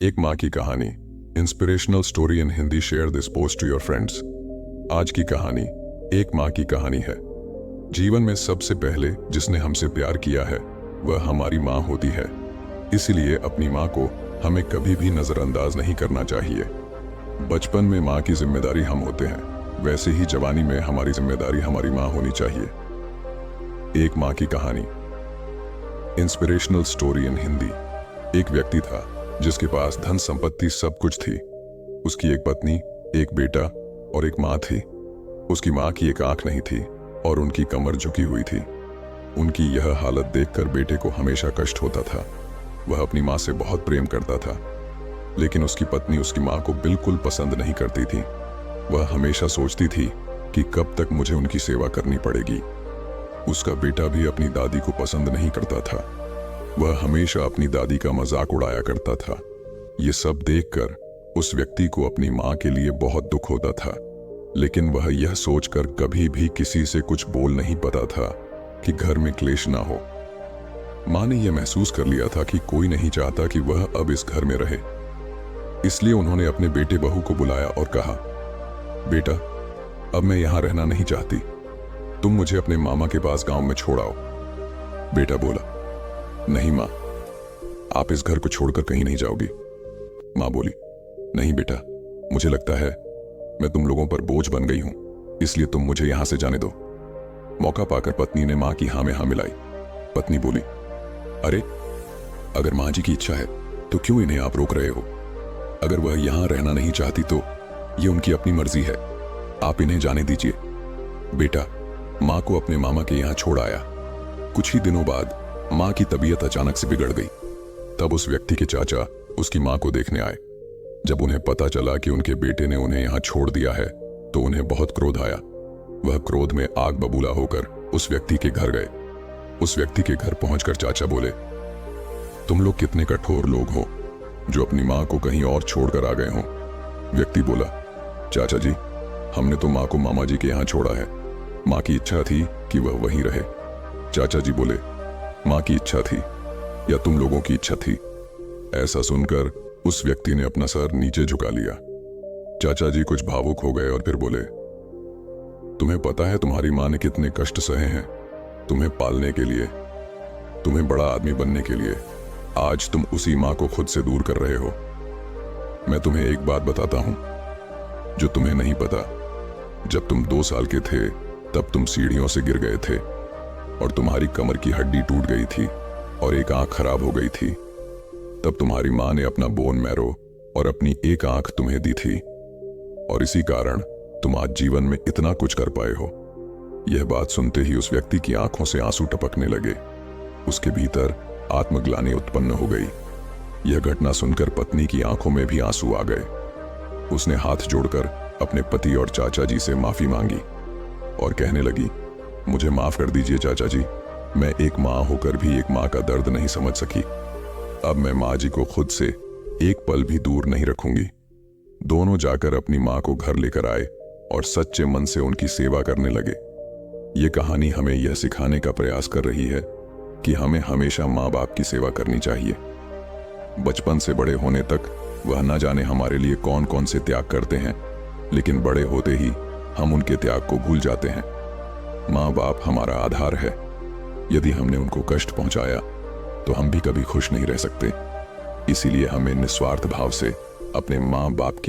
एक माँ की कहानी, inspirational story in Hindi. Share this post to your friends. आज की कहानी एक माँ की कहानी है। जीवन में सबसे पहले जिसने हमसे प्यार किया है वह हमारी माँ होती है। इसलिए अपनी माँ को हमें कभी भी नजरअंदाज नहीं करना चाहिए। बचपन में माँ की जिम्मेदारी हम होते हैं, वैसे ही जवानी में हमारी जिम्मेदारी हमारी माँ होनी चाहिए। एक माँ की कहानी, इंस्पिरेशनल स्टोरी इन हिंदी। एक व्यक्ति था जिसके पास धन संपत्ति सब कुछ थी। उसकी एक पत्नी, एक बेटा और एक माँ थी। उसकी माँ की एक आंख नहीं थी और उनकी कमर झुकी हुई थी। उनकी यह हालत देखकर बेटे को हमेशा कष्ट होता था। वह अपनी माँ से बहुत प्रेम करता था, लेकिन उसकी पत्नी उसकी माँ को बिल्कुल पसंद नहीं करती थी। वह हमेशा सोचती थी कि कब तक मुझे उनकी सेवा करनी पड़ेगी। उसका बेटा भी अपनी दादी को पसंद नहीं करता था। वह हमेशा अपनी दादी का मजाक उड़ाया करता था। ये सब देखकर उस व्यक्ति को अपनी माँ के लिए बहुत दुख होता था, लेकिन वह यह सोचकर कभी भी किसी से कुछ बोल नहीं पाता था कि घर में क्लेश ना हो। माँ ने यह महसूस कर लिया था कि कोई नहीं चाहता कि वह अब इस घर में रहे। इसलिए उन्होंने अपने बेटे बहू को बुलाया और कहा, बेटा, अब मैं यहां रहना नहीं चाहती। तुम मुझे अपने मामा के पास गांव में छोड़ आओ। बेटा बोला, नहीं माँ, आप इस घर को छोड़कर कहीं नहीं जाओगी। माँ बोली, नहीं बेटा, मुझे लगता है मैं तुम लोगों पर बोझ बन गई हूं, इसलिए तुम मुझे यहां से जाने दो। मौका पाकर पत्नी ने माँ की हाँ में हाँ मिलाई। पत्नी बोली, अरे, अगर माँ जी की इच्छा है तो क्यों इन्हें आप रोक रहे हो? अगर वह यहां रहना नहीं चाहती तो ये उनकी अपनी मर्जी है, आप इन्हें जाने दीजिए। बेटा माँ को अपने मामा के यहाँ छोड़ आया। कुछ ही दिनों बाद माँ की तबीयत अचानक से बिगड़ गई। तब उस व्यक्ति के चाचा उसकी माँ को देखने आए। जब उन्हें पता चला कि उनके बेटे ने उन्हें यहाँ छोड़ दिया है तो उन्हें बहुत क्रोध आया। वह क्रोध में आग बबूला होकर उस व्यक्ति के घर गए। उस व्यक्ति के घर पहुंचकर चाचा बोले, तुम लोग कितने कठोर लोग हो जो अपनी माँ को कहीं और छोड़कर आ गए हो। व्यक्ति बोला, चाचा जी, हमने तो माँ को मामा जी के यहाँ छोड़ा है। माँ की इच्छा थी कि वह वहीं रहे। चाचा जी बोले, माँ की इच्छा थी या तुम लोगों की इच्छा थी? ऐसा सुनकर उस व्यक्ति ने अपना सर नीचे झुका लिया। चाचा जी कुछ भावुक हो गए और फिर बोले, तुम्हें पता है तुम्हारी माँ ने कितने कष्ट सहे हैं तुम्हें पालने के लिए, तुम्हें बड़ा आदमी बनने के लिए। आज तुम उसी माँ को खुद से दूर कर रहे हो। मैं तुम्हें एक बात बताता हूं जो तुम्हें नहीं पता। जब तुम 2 साल के थे तब तुम सीढ़ियों से गिर गए थे और तुम्हारी कमर की हड्डी टूट गई थी और एक आंख खराब हो गई थी। तब तुम्हारी माँ ने अपना बोन मैरो और अपनी एक आंख तुम्हें दी थी और इसी कारण तुम आज जीवन में इतना कुछ कर पाए हो। यह बात सुनते ही उस व्यक्ति की आंखों से आंसू टपकने लगे। उसके भीतर आत्मग्लानि उत्पन्न हो गई। यह घटना सुनकर पत्नी की आंखों में भी आंसू आ गए। उसने हाथ जोड़कर अपने पति और चाचा जी से माफी मांगी और कहने लगी, मुझे माफ कर दीजिए चाचा जी, मैं एक माँ होकर भी एक माँ का दर्द नहीं समझ सकी। अब मैं माँ जी को खुद से एक पल भी दूर नहीं रखूंगी। दोनों जाकर अपनी माँ को घर लेकर आए और सच्चे मन से उनकी सेवा करने लगे। ये कहानी हमें यह सिखाने का प्रयास कर रही है कि हमें हमेशा माँ बाप की सेवा करनी चाहिए। बचपन से बड़े होने तक वह न जाने हमारे लिए कौन कौन से त्याग करते हैं, लेकिन बड़े होते ही हम उनके त्याग को भूल जाते हैं। माँ बाप हमारा आधार है। यदि हमने उनको कष्ट पहुंचाया तो हम भी कभी खुश नहीं रह सकते। इसीलिए हमें निस्वार्थ भाव से अपने माँ बाप की